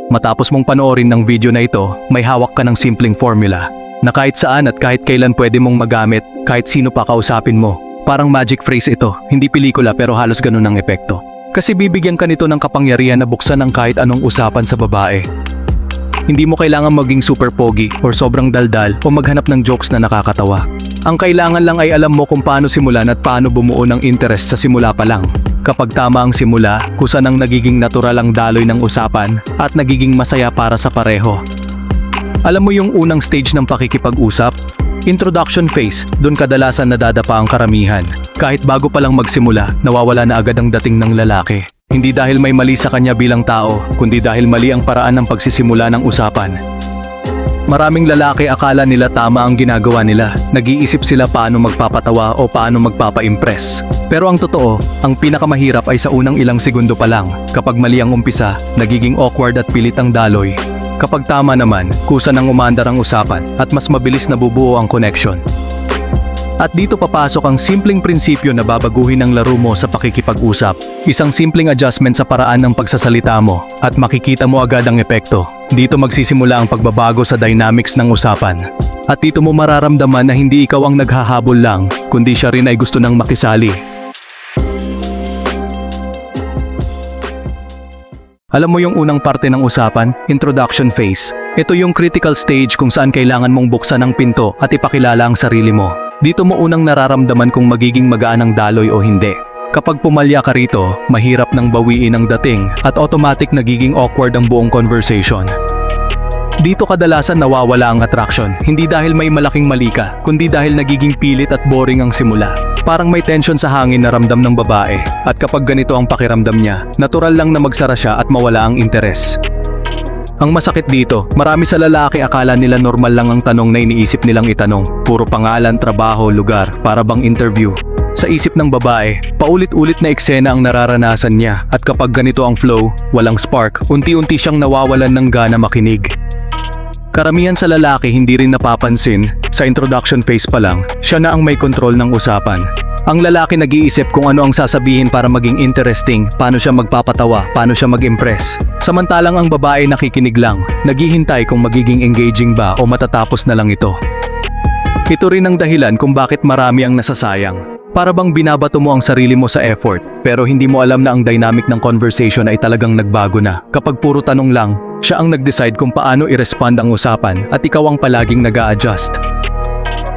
Matapos mong panoorin ng video na ito, may hawak ka ng simpleng formula na kahit saan at kahit kailan pwede mong magamit, kahit sino pa kausapin mo. Parang magic phrase ito, hindi pelikula pero halos ganun ang epekto. Kasi bibigyan ka nito ng kapangyarihan na buksan ng kahit anong usapan sa babae. Hindi mo kailangan maging super pogi or sobrang daldal o maghanap ng jokes na nakakatawa. Ang kailangan lang ay alam mo kung paano simulan at paano bumuo ng interest sa simula pa lang. Kapag tama ang simula, kusa nang nagiging natural ang daloy ng usapan at nagiging masaya para sa pareho. Alam mo yung unang stage ng pakikipag-usap? Introduction phase, dun kadalasan nadadapa ang karamihan. Kahit bago pa lang magsimula, nawawala na agad ang dating ng lalaki. Hindi dahil may mali sa kanya bilang tao, kundi dahil mali ang paraan ng pagsisimula ng usapan. Maraming lalaki akala nila tama ang ginagawa nila. Nag-iisip sila paano magpapatawa o paano magpapa-impress. Pero ang totoo, ang pinakamahirap ay sa unang ilang segundo pa lang. Kapag mali ang umpisa, nagiging awkward at pilit ang daloy. Kapag tama naman, kusa nang umandar ang usapan at mas mabilis na bubuo ang connection. At dito papasok ang simpleng prinsipyo na babaguhin ang laro mo sa pakikipag-usap. Isang simpleng adjustment sa paraan ng pagsasalita mo at makikita mo agad ang epekto. Dito magsisimula ang pagbabago sa dynamics ng usapan. At dito mo mararamdaman na hindi ikaw ang naghahabol lang, kundi siya rin ay gusto nang makisali. Alam mo yung unang parte ng usapan, introduction phase. Ito yung critical stage kung saan kailangan mong buksan ang pinto at ipakilala ang sarili mo. Dito mo unang nararamdaman kung magiging magaan ang daloy o hindi. Kapag pumalya ka rito, mahirap nang bawiin ang dating at automatic nagiging awkward ang buong conversation. Dito kadalasan nawawala ang attraction, hindi dahil may malaking mali ka, kundi dahil nagiging pilit at boring ang simula. Parang may tension sa hangin na ramdam ng babae, at kapag ganito ang pakiramdam niya, natural lang na magsara siya at mawala ang interes. Ang masakit dito, marami sa lalaki akala nila normal lang ang tanong na iniisip nilang itanong. Puro pangalan, trabaho, lugar, para bang interview. Sa isip ng babae, paulit-ulit na eksena ang nararanasan niya at kapag ganito ang flow, walang spark, unti-unti siyang nawawalan ng gana makinig. Karamihan sa lalaki hindi rin napapansin, sa introduction phase pa lang, siya na ang may kontrol ng usapan. Ang lalaki nag-iisip kung ano ang sasabihin para maging interesting, paano siya magpapatawa, paano siya mag-impress. Samantalang ang babae nakikinig lang, naghihintay kung magiging engaging ba o matatapos na lang ito. Ito rin ang dahilan kung bakit marami ang nasasayang. Para bang binabato mo ang sarili mo sa effort, pero hindi mo alam na ang dynamic ng conversation ay talagang nagbago na. Kapag puro tanong lang, siya ang nag-decide kung paano i-respond ang usapan at ikaw ang palaging nag-a-adjust.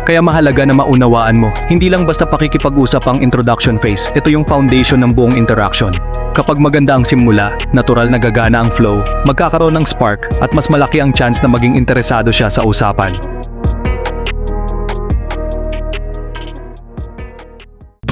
Kaya mahalaga na maunawaan mo, hindi lang basta pakikipag-usap ang introduction phase, ito yung foundation ng buong interaction. Kapag maganda ang simula, natural na gagana ang flow, magkakaroon ng spark, at mas malaki ang chance na maging interesado siya sa usapan.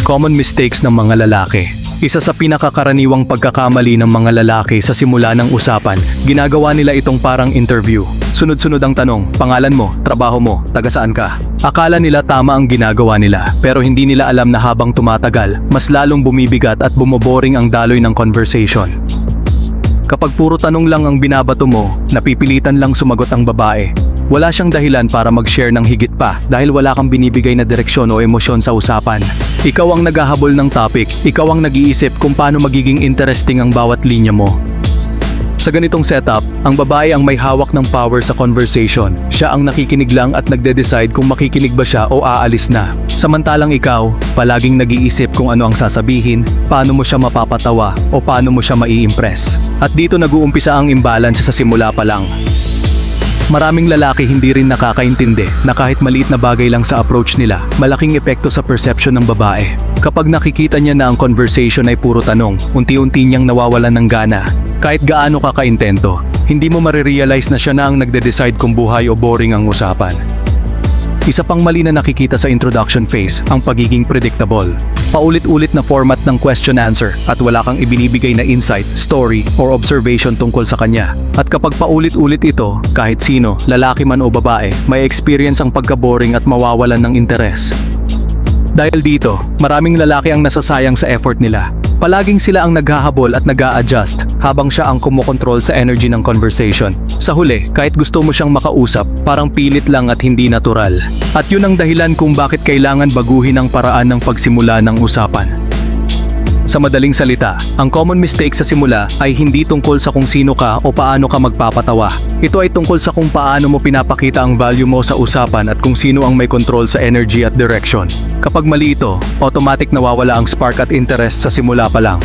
Common mistakes ng mga lalaki. Isa sa pinakakaraniwang pagkakamali ng mga lalaki sa simula ng usapan, ginagawa nila itong parang interview. Sunod-sunod ang tanong, pangalan mo, trabaho mo, taga saan ka? Akala nila tama ang ginagawa nila, pero hindi nila alam na habang tumatagal, mas lalong bumibigat at bumoboring ang daloy ng conversation. Kapag puro tanong lang ang binabato mo, napipilitan lang sumagot ang babae. Wala siyang dahilan para mag-share ng higit pa dahil wala kang binibigay na direksyon o emosyon sa usapan. Ikaw ang naghahabol ng topic, ikaw ang nag-iisip kung paano magiging interesting ang bawat linya mo. Sa ganitong setup, ang babae ang may hawak ng power sa conversation. Siya ang nakikinig lang at nagde-decide kung makikinig ba siya o aalis na. Samantalang ikaw, palaging nag-iisip kung ano ang sasabihin, paano mo siya mapapatawa o paano mo siya mai-impress. At dito nag-uumpisa ang imbalance sa simula pa lang. Maraming lalaki hindi rin nakakaintindi na kahit maliit na bagay lang sa approach nila, malaking epekto sa perception ng babae. Kapag nakikita niya na ang conversation ay puro tanong, unti-unti niyang nawawalan ng gana. Kahit gaano ka kaintento, hindi mo marirealize na siya na ang nagde-decide kung buhay o boring ang usapan. Isa pang mali na nakikita sa introduction phase, ang pagiging predictable. Paulit-ulit na format ng question-answer at wala kang ibinibigay na insight, story, or observation tungkol sa kanya. At kapag paulit-ulit ito, kahit sino, lalaki man o babae, may experience ang pagka-boring at mawawalan ng interes. Dahil dito, maraming lalaki ang nasasayang sa effort nila. Palaging sila ang naghahabol at nag-a-adjust habang siya ang kumokontrol sa energy ng conversation. Sa huli, kahit gusto mo siyang makausap, parang pilit lang at hindi natural. At yun ang dahilan kung bakit kailangan baguhin ang paraan ng pagsimula ng usapan. Sa madaling salita, ang common mistake sa simula ay hindi tungkol sa kung sino ka o paano ka magpapatawa. Ito ay tungkol sa kung paano mo pinapakita ang value mo sa usapan at kung sino ang may control sa energy at direction. Kapag mali ito, automatic nawawala ang spark at interest sa simula pa lang.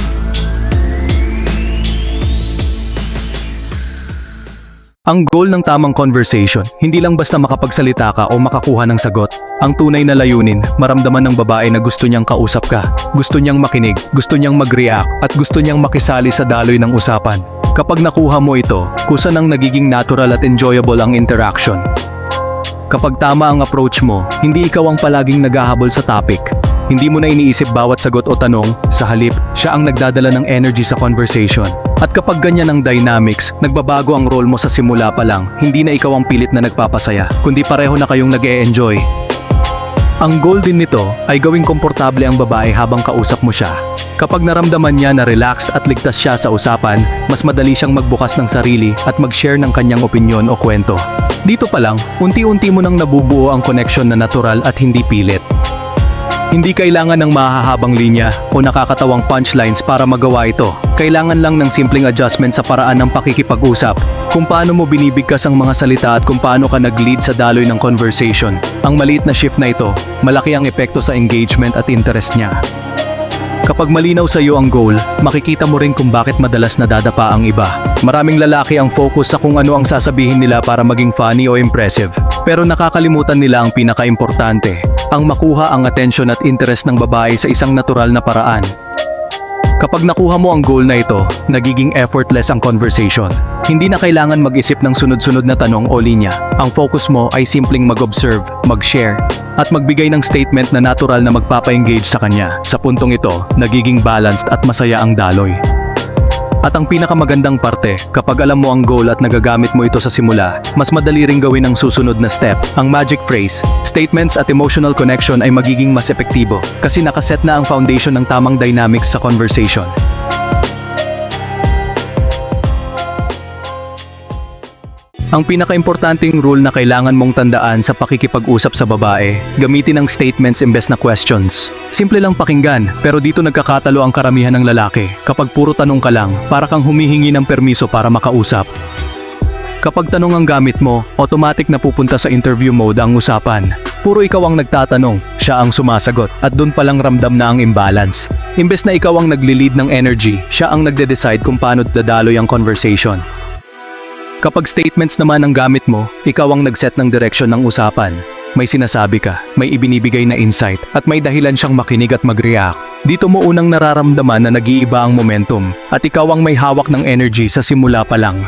Ang goal ng tamang conversation, hindi lang basta makapagsalita ka o makakuha ng sagot. Ang tunay na layunin, maramdaman ng babae na gusto niyang kausap ka, gusto niyang makinig, gusto niyang mag-react, at gusto niyang makisali sa daloy ng usapan. Kapag nakuha mo ito, kusa nang nagiging natural at enjoyable ang interaction. Kapag tama ang approach mo, hindi ikaw ang palaging naghahabol sa topic. Hindi mo na iniisip bawat sagot o tanong, sa halip, siya ang nagdadala ng energy sa conversation. At kapag ganyan ang dynamics, nagbabago ang role mo sa simula pa lang, hindi na ikaw ang pilit na nagpapasaya, kundi pareho na kayong nag-e-enjoy. Ang goal din nito ay gawing komportable ang babae habang kausap mo siya. Kapag naramdaman niya na relaxed at ligtas siya sa usapan, mas madali siyang magbukas ng sarili at mag-share ng kanyang opinyon o kwento. Dito pa lang, unti-unti mo nang nabubuo ang connection na natural at hindi pilit. Hindi kailangan ng mahahabang linya o nakakatawang punchlines para magawa ito. Kailangan lang ng simpleng adjustment sa paraan ng pakikipag-usap, kung paano mo binibigkas ang mga salita at kung paano ka nag-lead sa daloy ng conversation. Ang maliit na shift na ito, malaki ang epekto sa engagement at interest niya. Kapag malinaw sa iyo ang goal, makikita mo rin kung bakit madalas nadadapa ang iba. Maraming lalaki ang focus sa kung ano ang sasabihin nila para maging funny o impressive. Pero nakakalimutan nila ang pinaka-importante, ang makuha ang atensyon at interest ng babae sa isang natural na paraan. Kapag nakuha mo ang goal na ito, nagiging effortless ang conversation. Hindi na kailangan mag-isip ng sunod-sunod na tanong o linya. Ang focus mo ay simpleng mag-observe, mag-share, at magbigay ng statement na natural na magpapa-engage sa kanya. Sa puntong ito, nagiging balanced at masaya ang daloy. At ang pinakamagandang parte, kapag alam mo ang goal at nagagamit mo ito sa simula, mas madali ring gawin ang susunod na step. Ang magic phrase, statements at emotional connection ay magiging mas epektibo kasi nakaset na ang foundation ng tamang dynamics sa conversation. Ang pinakaimportanteng rule na kailangan mong tandaan sa pakikipag-usap sa babae, gamitin ang statements imbes na questions. Simple lang pakinggan, pero dito nagkakatalo ang karamihan ng lalaki. Kapag puro tanong ka lang, para kang humihingi ng permiso para makausap. Kapag tanong ang gamit mo, automatic na pupunta sa interview mode ang usapan. Puro ikaw ang nagtatanong, siya ang sumasagot, at dun palang ramdam na ang imbalance. Imbes na ikaw ang nagli-lead ng energy, siya ang nagde-decide kung paano dadaloy ang conversation. Kapag statements naman ang gamit mo, ikaw ang nag-set ng direksyon ng usapan. May sinasabi ka, may ibinibigay na insight, at may dahilan siyang makinig at mag-react. Dito mo unang nararamdaman na nag-iiba ang momentum, at ikaw ang may hawak ng energy sa simula pa lang.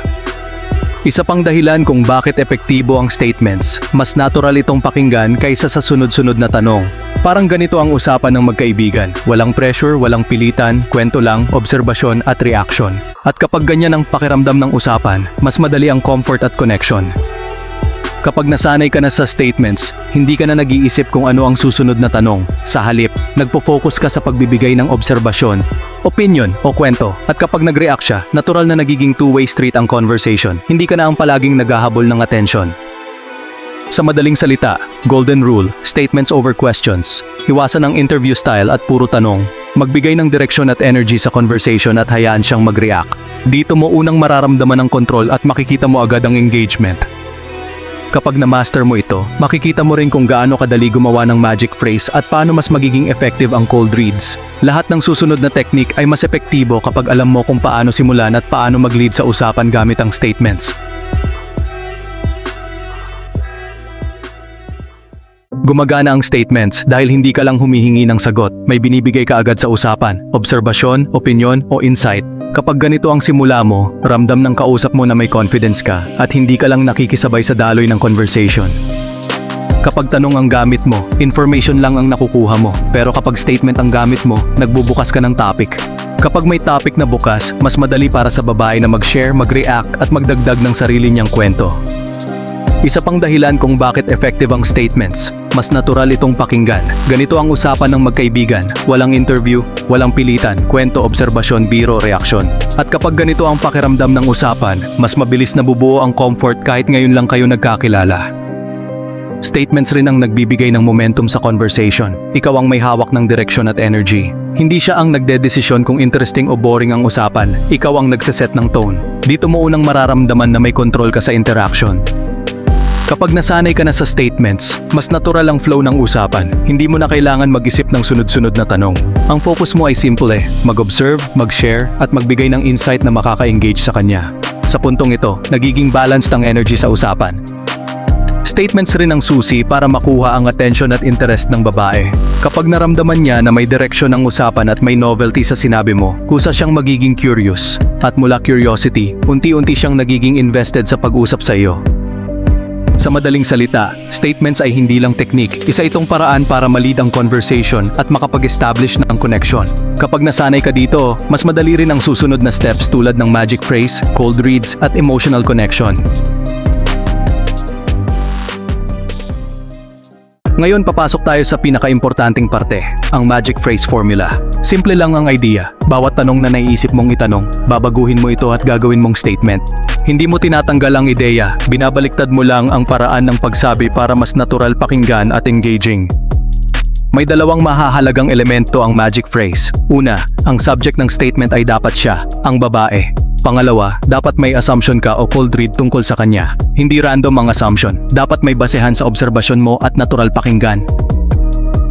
Isa pang dahilan kung bakit epektibo ang statements, mas natural itong pakinggan kaysa sa sunod-sunod na tanong. Parang ganito ang usapan ng magkaibigan. Walang pressure, walang pilitan, kwento lang, obserbasyon at reaction. At kapag ganyan ang pakiramdam ng usapan, mas madali ang comfort at connection. Kapag nasanay ka na sa statements, hindi ka na nag-iisip kung ano ang susunod na tanong. Sa halip, nagpo-focus ka sa pagbibigay ng obserbasyon, opinion o kwento. At kapag nag-react siya, natural na nagiging two-way street ang conversation. Hindi ka na ang palaging naghahabol ng atensyon. Sa madaling salita, golden rule, statements over questions. Iwasan ang interview style at puro tanong. Magbigay ng direksyon at energy sa conversation at hayaan siyang mag-react. Dito mo unang mararamdaman ang control at makikita mo agad ang engagement. Kapag na-master mo ito, makikita mo rin kung gaano kadali gumawa ng magic phrase at paano mas magiging effective ang cold reads. Lahat ng susunod na technique ay mas epektibo kapag alam mo kung paano simulan at paano mag-lead sa usapan gamit ang statements. Gumagana ang statements dahil hindi ka lang humihingi ng sagot, may binibigay ka agad sa usapan, obserbasyon, opinyon o insight. Kapag ganito ang simula mo, ramdam ng kausap mo na may confidence ka at hindi ka lang nakikisabay sa daloy ng conversation. Kapag tanong ang gamit mo, information lang ang nakukuha mo. Pero kapag statement ang gamit mo, nagbubukas ka ng topic. Kapag may topic na bukas, mas madali para sa babae na mag-share, mag-react at magdagdag ng sarili niyang kwento. Isa pang dahilan kung bakit effective ang statements, mas natural itong pakinggan. Ganito ang usapan ng magkaibigan, walang interview, walang pilitan, kwento, obserbasyon, biro, reaksyon. At kapag ganito ang pakiramdam ng usapan, mas mabilis nabubuo ang comfort kahit ngayon lang kayo nagkakilala. Statements rin ang nagbibigay ng momentum sa conversation. Ikaw ang may hawak ng direksyon at energy. Hindi siya ang nagdedesisyon kung interesting o boring ang usapan. Ikaw ang nagseset ng tone. Dito mo unang mararamdaman na may control ka sa interaction. Kapag nasanay ka na sa statements, mas natural ang flow ng usapan. Hindi mo na kailangan mag-isip ng sunod-sunod na tanong. Ang focus mo ay simple mag-observe, mag-share, at magbigay ng insight na makaka-engage sa kanya. Sa puntong ito, nagiging balanced ang energy sa usapan. Statements rin ang susi para makuha ang attention at interest ng babae. Kapag naramdaman niya na may direksyon ng usapan at may novelty sa sinabi mo, kusa siyang magiging curious. At mula curiosity, unti-unti siyang nagiging invested sa pag-usap sa iyo. Sa madaling salita, statements ay hindi lang technique, isa itong paraan para ma-lead ang conversation at makapag-establish ng connection. Kapag nasanay ka dito, mas madali rin ang susunod na steps tulad ng magic phrase, cold reads, at emotional connection. Ngayon papasok tayo sa pinaka-importanting parte, ang magic phrase formula. Simple lang ang idea. Bawat tanong na naiisip mong itanong, babaguhin mo ito at gagawin mong statement. Hindi mo tinatanggal ang ideya, binabaliktad mo lang ang paraan ng pagsabi para mas natural pakinggan at engaging. May dalawang mahahalagang elemento ang magic phrase. Una, ang subject ng statement ay dapat siya, ang babae. Pangalawa, dapat may assumption ka o cold read tungkol sa kanya. Hindi random ang assumption. Dapat may basehan sa obserbasyon mo at natural pakinggan.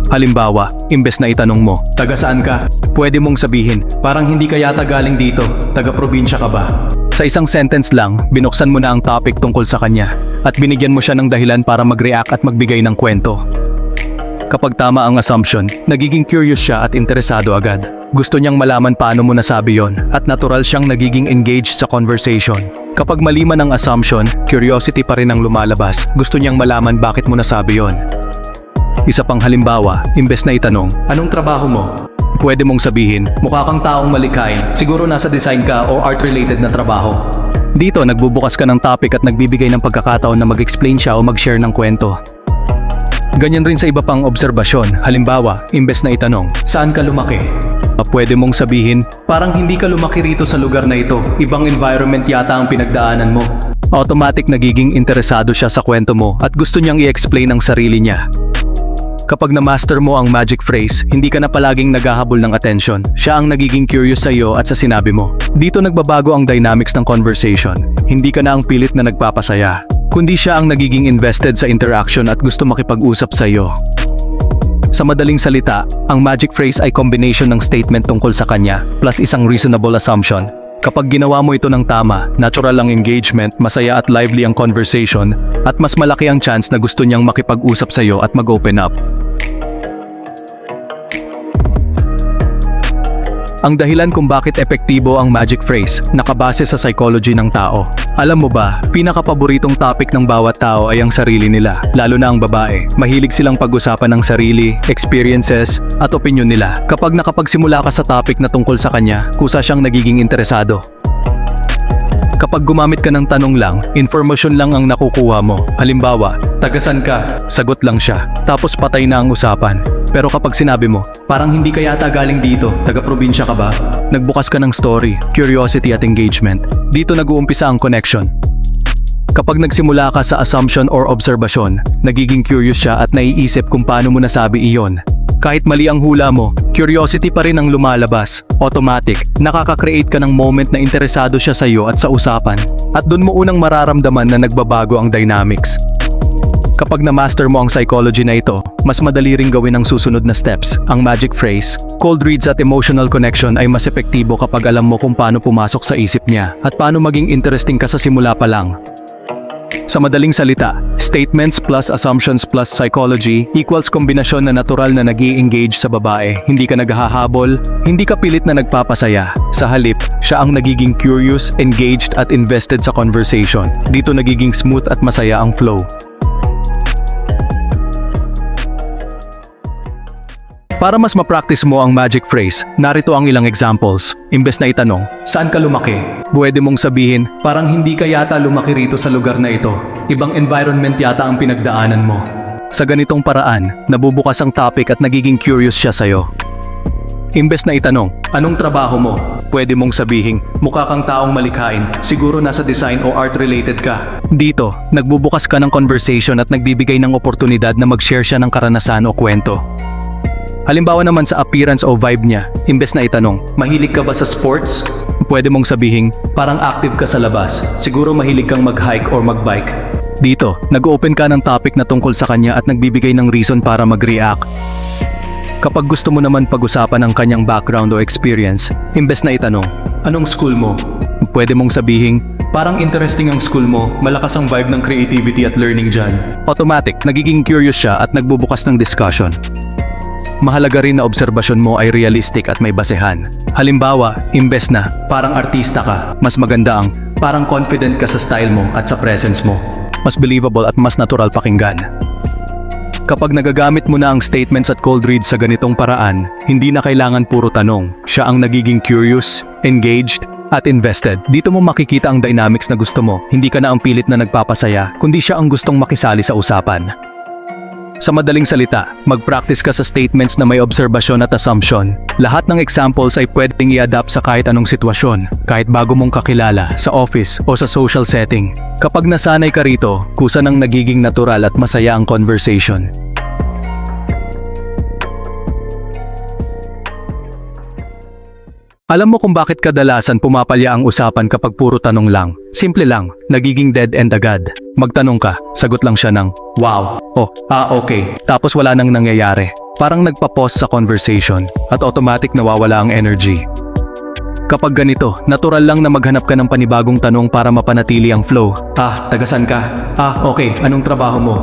Halimbawa, imbes na itanong mo, taga saan ka? Pwede mong sabihin, parang hindi ka yata galing dito, taga probinsya ka ba? Sa isang sentence lang, binuksan mo na ang topic tungkol sa kanya at binigyan mo siya ng dahilan para mag-react at magbigay ng kwento. Kapag tama ang assumption, nagiging curious siya at interesado agad. Gusto niyang malaman paano mo nasabi yon at natural siyang nagiging engaged sa conversation. Kapag mali man ang assumption, curiosity pa rin ang lumalabas. Gusto niyang malaman bakit mo nasabi yon. Isa pang halimbawa, imbes na itanong, anong trabaho mo? Pwede mong sabihin, mukha kang taong malikain, siguro nasa design ka o art-related na trabaho. Dito, nagbubukas ka ng topic at nagbibigay ng pagkakataon na mag-explain siya o mag-share ng kwento. Ganyan rin sa iba pang obserbasyon. Halimbawa, imbes na itanong, saan ka lumaki? Pwede mong sabihin, parang hindi ka lumaki rito sa lugar na ito. Ibang environment yata ang pinagdaanan mo. Automatic nagiging interesado siya sa kwento mo at gusto niyang i-explain ang sarili niya. Kapag na-master mo ang magic phrase, hindi ka na palaging naghahabol ng attention. Siya ang nagiging curious sa iyo at sa sinabi mo. Dito nagbabago ang dynamics ng conversation. Hindi ka na ang pilit na nagpapasaya, kundi siya ang nagiging invested sa interaction at gusto makipag-usap sa iyo. Sa madaling salita, ang magic phrase ay combination ng statement tungkol sa kanya plus isang reasonable assumption. Kapag ginawa mo ito ng tama, natural ang engagement, masaya at lively ang conversation, at mas malaki ang chance na gusto niyang makipag-usap sa iyo at mag-open up. Ang dahilan kung bakit epektibo ang magic phrase, nakabase sa psychology ng tao. Alam mo ba, pinakapaboritong topic ng bawat tao ay ang sarili nila, lalo na ang babae. Mahilig silang pag-usapan ng sarili, experiences, at opinion nila. Kapag nakapagsimula ka sa topic na tungkol sa kanya, kusa siyang nagiging interesado. Kapag gumamit ka ng tanong lang, informasyon lang ang nakukuha mo. Halimbawa, tagasan ka? Sagot lang siya. Tapos patay na ang usapan. Pero kapag sinabi mo, parang hindi ka yata galing dito, taga-probinsya ka ba? Nagbukas ka ng story, curiosity at engagement. Dito nag-uumpisa ang connection. Kapag nagsimula ka sa assumption or obserbasyon, nagiging curious siya at naiisip kung paano mo nasabi iyon. Kahit mali ang hula mo, curiosity pa rin ang lumalabas. Automatic, nakaka-create ka ng moment na interesado siya sa iyo at sa usapan. At doon mo unang mararamdaman na nagbabago ang dynamics. Kapag na-master mo ang psychology na ito, mas madali ring gawin ang susunod na steps. Ang magic phrase, cold reads at emotional connection ay mas epektibo kapag alam mo kung paano pumasok sa isip niya at paano maging interesting ka sa simula pa lang. Sa madaling salita, statements plus assumptions plus psychology equals kombinasyon na natural na nag-i-engage sa babae. Hindi ka naghahabol, hindi ka pilit na nagpapasaya. Sa halip, siya ang nagiging curious, engaged at invested sa conversation. Dito nagiging smooth at masaya ang flow. Para mas ma-practice mo ang magic phrase, narito ang ilang examples. Imbes na itanong, saan ka lumaki? Pwede mong sabihin, parang hindi ka yata lumaki rito sa lugar na ito. Ibang environment yata ang pinagdaanan mo. Sa ganitong paraan, nabubukas ang topic at nagiging curious siya sa'yo. Imbes na itanong, anong trabaho mo? Pwede mong sabihin, mukha kang taong malikhain, siguro nasa design o art-related ka. Dito, nagbubukas ka ng conversation at nagbibigay ng oportunidad na mag-share siya ng karanasan o kwento. Halimbawa naman sa appearance o vibe niya, imbes na itanong, mahilig ka ba sa sports? Pwede mong sabihin, parang active ka sa labas, siguro mahilig kang mag-hike or mag-bike. Dito, nag-open ka ng topic na tungkol sa kanya at nagbibigay ng reason para mag-react. Kapag gusto mo naman pag-usapan ang kanyang background o experience, imbes na itanong, anong school mo? Pwede mong sabihin, parang interesting ang school mo, malakas ang vibe ng creativity at learning dyan. Automatic, nagiging curious siya at nagbubukas ng discussion. Mahalaga rin na obserbasyon mo ay realistic at may basehan. Halimbawa, imbes na, parang artista ka, mas maganda ang, parang confident ka sa style mo at sa presence mo. Mas believable at mas natural pakinggan. Kapag nagagamit mo na ang statements at cold reads sa ganitong paraan, hindi na kailangan puro tanong. Siya ang nagiging curious, engaged, at invested. Dito mo makikita ang dynamics na gusto mo. Hindi ka na ang pilit na nagpapasaya, kundi siya ang gustong makisali sa usapan. Sa madaling salita, mag-practice ka sa statements na may obserbasyon at assumption. Lahat ng examples ay pwedeng i-adapt sa kahit anong sitwasyon, kahit bago mong kakilala, sa office o sa social setting. Kapag nasanay ka rito, kusa nang nagiging natural at masaya ang conversation. Alam mo kung bakit kadalasan pumapalya ang usapan kapag puro tanong lang? Simple lang, nagiging dead end agad. Magtanong ka, sagot lang siya ng, wow, okay, tapos wala nang nangyayari. Parang nagpa-pause sa conversation, at automatic nawawala ang energy. Kapag ganito, natural lang na maghanap ka ng panibagong tanong para mapanatili ang flow. Tagasan ka? Okay, anong trabaho mo?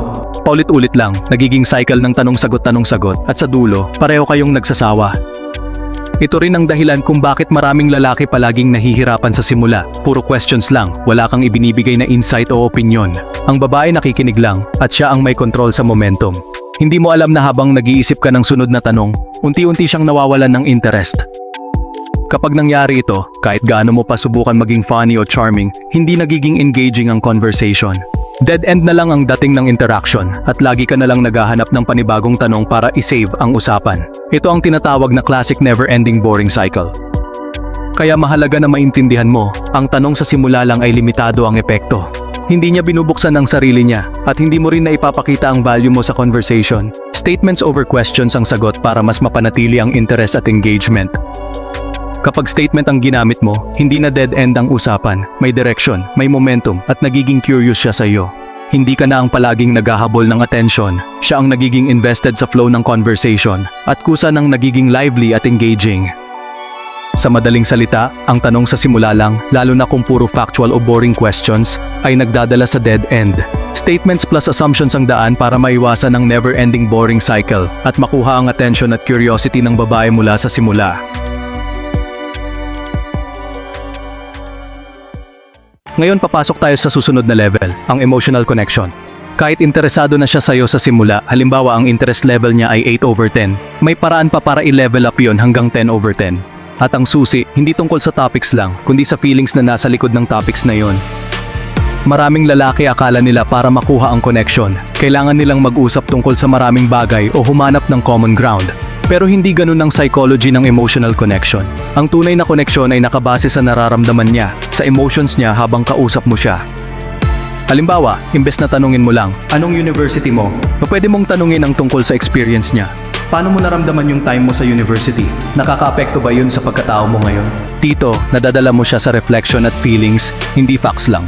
Paulit-ulit lang, nagiging cycle ng tanong-sagot, at sa dulo, pareho kayong nagsasawa. Ito rin ang dahilan kung bakit maraming lalaki palaging nahihirapan sa simula. Puro questions lang, wala kang ibinibigay na insight o opinion. Ang babae nakikinig lang, at siya ang may control sa momentum. Hindi mo alam na habang nag-iisip ka ng sunod na tanong, unti-unti siyang nawawalan ng interest. Kapag nangyari ito, kahit gaano mo pa subukan maging funny o charming, hindi nagiging engaging ang conversation. Dead end na lang ang dating ng interaction at lagi ka na lang naghahanap ng panibagong tanong para i-save ang usapan. Ito ang tinatawag na classic never-ending boring cycle. Kaya mahalaga na maintindihan mo, ang tanong sa simula lang ay limitado ang epekto. Hindi niya binubuksan ang sarili niya at hindi mo rin na ipapakita ang value mo sa conversation. Statements over questions ang sagot para mas mapanatili ang interest at engagement. Kapag statement ang ginamit mo, hindi na dead end ang usapan, may direction, may momentum, at nagiging curious siya sa iyo. Hindi ka na ang palaging naghahabol ng attention, siya ang nagiging invested sa flow ng conversation, at kusa ng nagiging lively at engaging. Sa madaling salita, ang tanong sa simula lang, lalo na kung puro factual o boring questions, ay nagdadala sa dead end. Statements plus assumptions ang daan para maiwasan ang never-ending boring cycle, at makuha ang attention at curiosity ng babae mula sa simula. Ngayon papasok tayo sa susunod na level, ang emotional connection. Kahit interesado na siya sa'yo sa simula, halimbawa ang interest level niya ay 8/10, may paraan pa para i-level up yon hanggang 10/10. At ang susi, hindi tungkol sa topics lang, kundi sa feelings na nasa likod ng topics na yon. Maraming lalaki akala nila para makuha ang connection, kailangan nilang mag-usap tungkol sa maraming bagay o humanap ng common ground. Pero hindi ganun ang psychology ng emotional connection. Ang tunay na connection ay nakabase sa nararamdaman niya, sa emotions niya habang kausap mo siya. Halimbawa, imbes na tanungin mo lang, anong university mo? Pwede mong tanungin ang tungkol sa experience niya. Paano mo naramdaman yung time mo sa university? Nakaka-apekto ba yun sa pagkatao mo ngayon? Dito, nadadala mo siya sa reflection at feelings, hindi facts lang.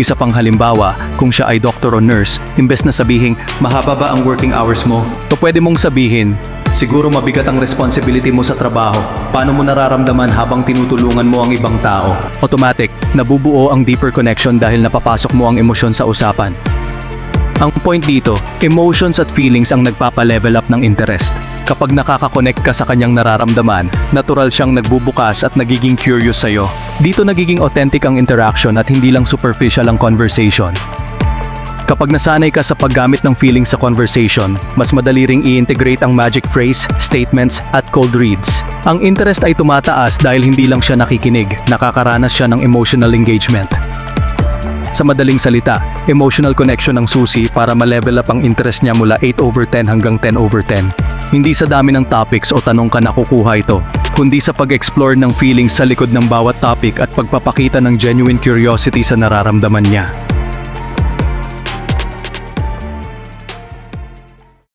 Isa pang halimbawa, kung siya ay doctor o nurse, imbes na sabihin, mahaba ba ang working hours mo? Pwede mong sabihin, siguro mabigat ang responsibility mo sa trabaho. Paano mo nararamdaman habang tinutulungan mo ang ibang tao? Automatic, nabubuo ang deeper connection dahil napapasok mo ang emosyon sa usapan. Ang point dito, emotions at feelings ang nagpapa-level up ng interest. Kapag nakaka-connect ka sa kanyang nararamdaman, natural siyang nagbubukas at nagiging curious sa'yo. Dito nagiging authentic ang interaction at hindi lang superficial ang conversation. Kapag nasanay ka sa paggamit ng feelings sa conversation, mas madali ring i-integrate ang magic phrase, statements, at cold reads. Ang interest ay tumataas dahil hindi lang siya nakikinig, nakakaranas siya ng emotional engagement. Sa madaling salita, emotional connection ang susi para ma-level up ang interest niya mula 8/10 hanggang 10/10. Hindi sa dami ng topics o tanong ka nakukuha ito, kundi sa pag-explore ng feelings sa likod ng bawat topic at pagpapakita ng genuine curiosity sa nararamdaman niya.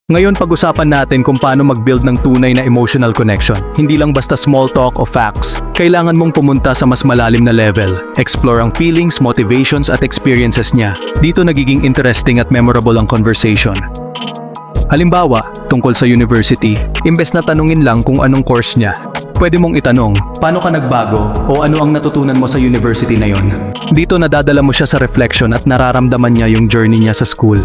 Ngayon pag-usapan natin kung paano mag-build ng tunay na emotional connection. Hindi lang basta small talk o facts. Kailangan mong pumunta sa mas malalim na level. Explore ang feelings, motivations at experiences niya. Dito nagiging interesting at memorable ang conversation. Halimbawa, tungkol sa university, imbes na tanungin lang kung anong course niya, pwede mong itanong, paano ka nagbago o ano ang natutunan mo sa university na yon? Dito nadadala mo siya sa reflection at nararamdaman niya yung journey niya sa school.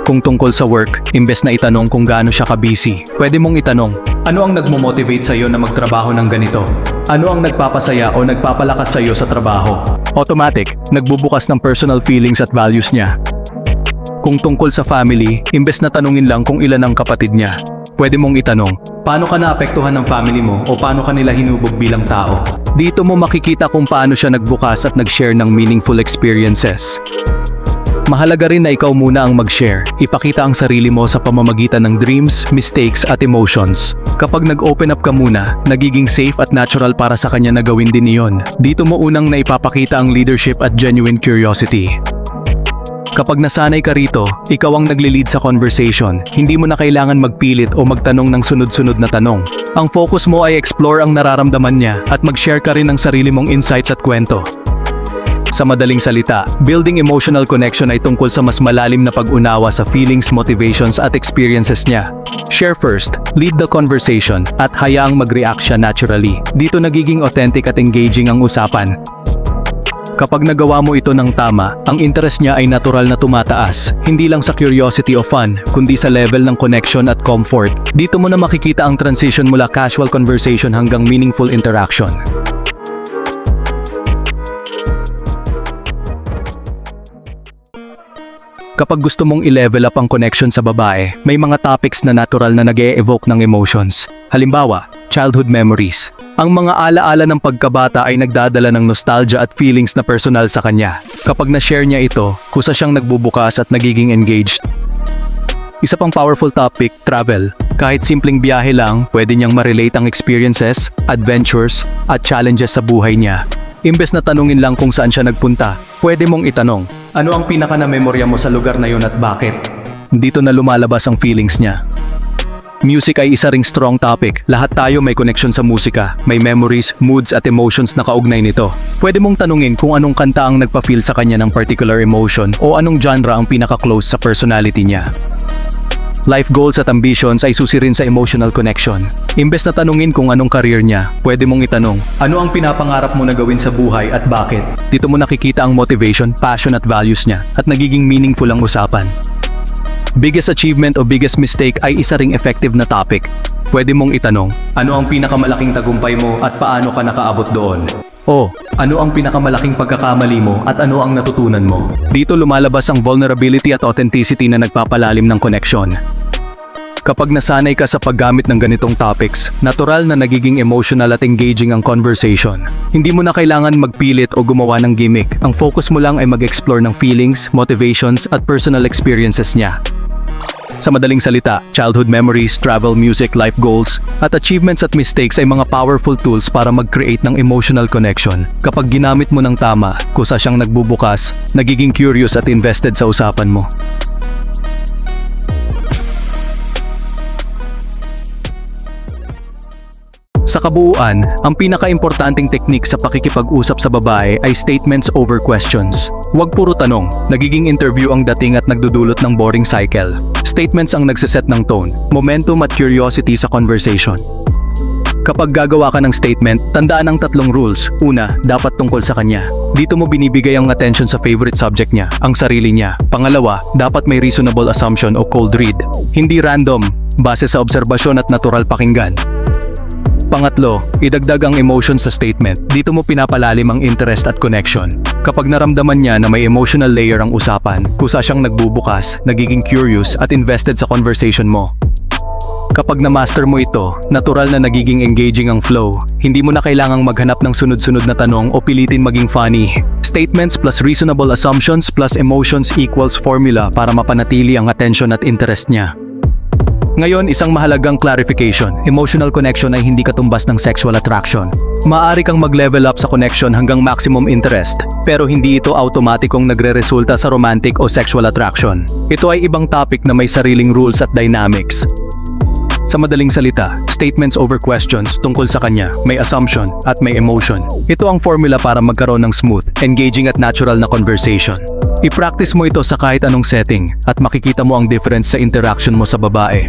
Kung tungkol sa work, imbes na itanong kung gaano siya ka-busy, pwede mong itanong, ano ang nagmo-motivate sa'yo na magtrabaho ng ganito? Ano ang nagpapasaya o nagpapalakas sa'yo sa trabaho? Automatic, nagbubukas ng personal feelings at values niya. Kung tungkol sa family, imbes na tanungin lang kung ilan ang kapatid niya, pwede mong itanong, paano ka naapektuhan ng family mo o paano ka nila hinubog bilang tao? Dito mo makikita kung paano siya nagbukas at nag-share ng meaningful experiences. Mahalaga rin na ikaw muna ang mag-share. Ipakita ang sarili mo sa pamamagitan ng dreams, mistakes at emotions. Kapag nag-open up ka muna, nagiging safe at natural para sa kanya na gawin din iyon. Dito mo unang naipapakita ang leadership at genuine curiosity. Kapag nasanay ka rito, ikaw ang nagli-lead sa conversation. Hindi mo na kailangan magpilit o magtanong ng sunod-sunod na tanong. Ang focus mo ay explore ang nararamdaman niya at mag-share ka rin ng sarili mong insights at kwento. Sa madaling salita, building emotional connection ay tungkol sa mas malalim na pag-unawa sa feelings, motivations at experiences niya. Share first, lead the conversation, at hayaang mag-react siya naturally. Dito nagiging authentic at engaging ang usapan. Kapag nagawa mo ito ng tama, ang interest niya ay natural na tumataas, hindi lang sa curiosity o fun, kundi sa level ng connection at comfort. Dito mo na makikita ang transition mula casual conversation hanggang meaningful interaction. Kapag gusto mong i-level up ang connection sa babae, may mga topics na natural na nag-e-evoke ng emotions. Halimbawa, childhood memories. Ang mga alaala ng pagkabata ay nagdadala ng nostalgia at feelings na personal sa kanya. Kapag na-share niya ito, kusa siyang nagbubukas at nagiging engaged. Isa pang powerful topic, travel. Kahit simpleng biyahe lang, pwede niyang ma-relate ang experiences, adventures, at challenges sa buhay niya. Imbes na tanungin lang kung saan siya nagpunta, pwede mong itanong, ano ang pinaka-na-memorya mo sa lugar na yun at bakit? Dito na lumalabas ang feelings niya. Music ay isa ring strong topic. Lahat tayo may connection sa musika, may memories, moods at emotions na kaugnay nito. Pwede mong tanungin kung anong kanta ang nagpa-feel sa kanya ng particular emotion o anong genre ang pinaka-close sa personality niya. Life goals at ambitions ay susi rin sa emotional connection. Imbes na tanungin kung anong career niya, pwede mong itanong, ano ang pinapangarap mo na gawin sa buhay at bakit? Dito mo nakikita ang motivation, passion at values niya, at nagiging meaningful ang usapan. Biggest achievement o biggest mistake ay isa ring effective na topic. Pwede mong itanong, ano ang pinakamalaking tagumpay mo at paano ka nakaabot doon? O, ano ang pinakamalaking pagkakamali mo at ano ang natutunan mo? Dito lumalabas ang vulnerability at authenticity na nagpapalalim ng connection. Kapag nasanay ka sa paggamit ng ganitong topics, natural na nagiging emotional at engaging ang conversation. Hindi mo na kailangan magpilit o gumawa ng gimmick. Ang focus mo lang ay mag-explore ng feelings, motivations at personal experiences niya. Sa madaling salita, childhood memories, travel, music, life goals, at achievements at mistakes ay mga powerful tools para mag-create ng emotional connection. Kapag ginamit mo ng tama, kusa siyang nagbubukas, nagiging curious at invested sa usapan mo. Sa kabuuan, ang pinaka-importanting teknik sa pakikipag-usap sa babae ay statements over questions. Huwag puro tanong, nagiging interview ang dating at nagdudulot ng boring cycle. Statements ang nagsiset ng tone, momentum at curiosity sa conversation. Kapag gagawa ka ng statement, tandaan ang 3 rules. Una, dapat tungkol sa kanya. Dito mo binibigay ang attention sa favorite subject niya, ang sarili niya. Pangalawa, dapat may reasonable assumption o cold read. Hindi random, base sa obserbasyon at natural pakinggan. Pangatlo, idagdag ang emotion sa statement. Dito mo pinapalalim ang interest at connection. Kapag naramdaman niya na may emotional layer ang usapan, kusa siyang nagbubukas, nagiging curious at invested sa conversation mo. Kapag na-master mo ito, natural na nagiging engaging ang flow. Hindi mo na kailangang maghanap ng sunod-sunod na tanong o pilitin maging funny. Statements plus reasonable assumptions plus emotions equals formula para mapanatili ang attention at interest niya. Ngayon, isang mahalagang clarification. Emotional connection ay hindi katumbas ng sexual attraction. Maaari kang mag-level up sa connection hanggang maximum interest, pero hindi ito automatikong nagre-resulta sa romantic o sexual attraction. Ito ay ibang topic na may sariling rules at dynamics. Sa madaling salita, statements over questions tungkol sa kanya, may assumption at may emotion. Ito ang formula para magkaroon ng smooth, engaging at natural na conversation. I-practice mo ito sa kahit anong setting at makikita mo ang difference sa interaction mo sa babae.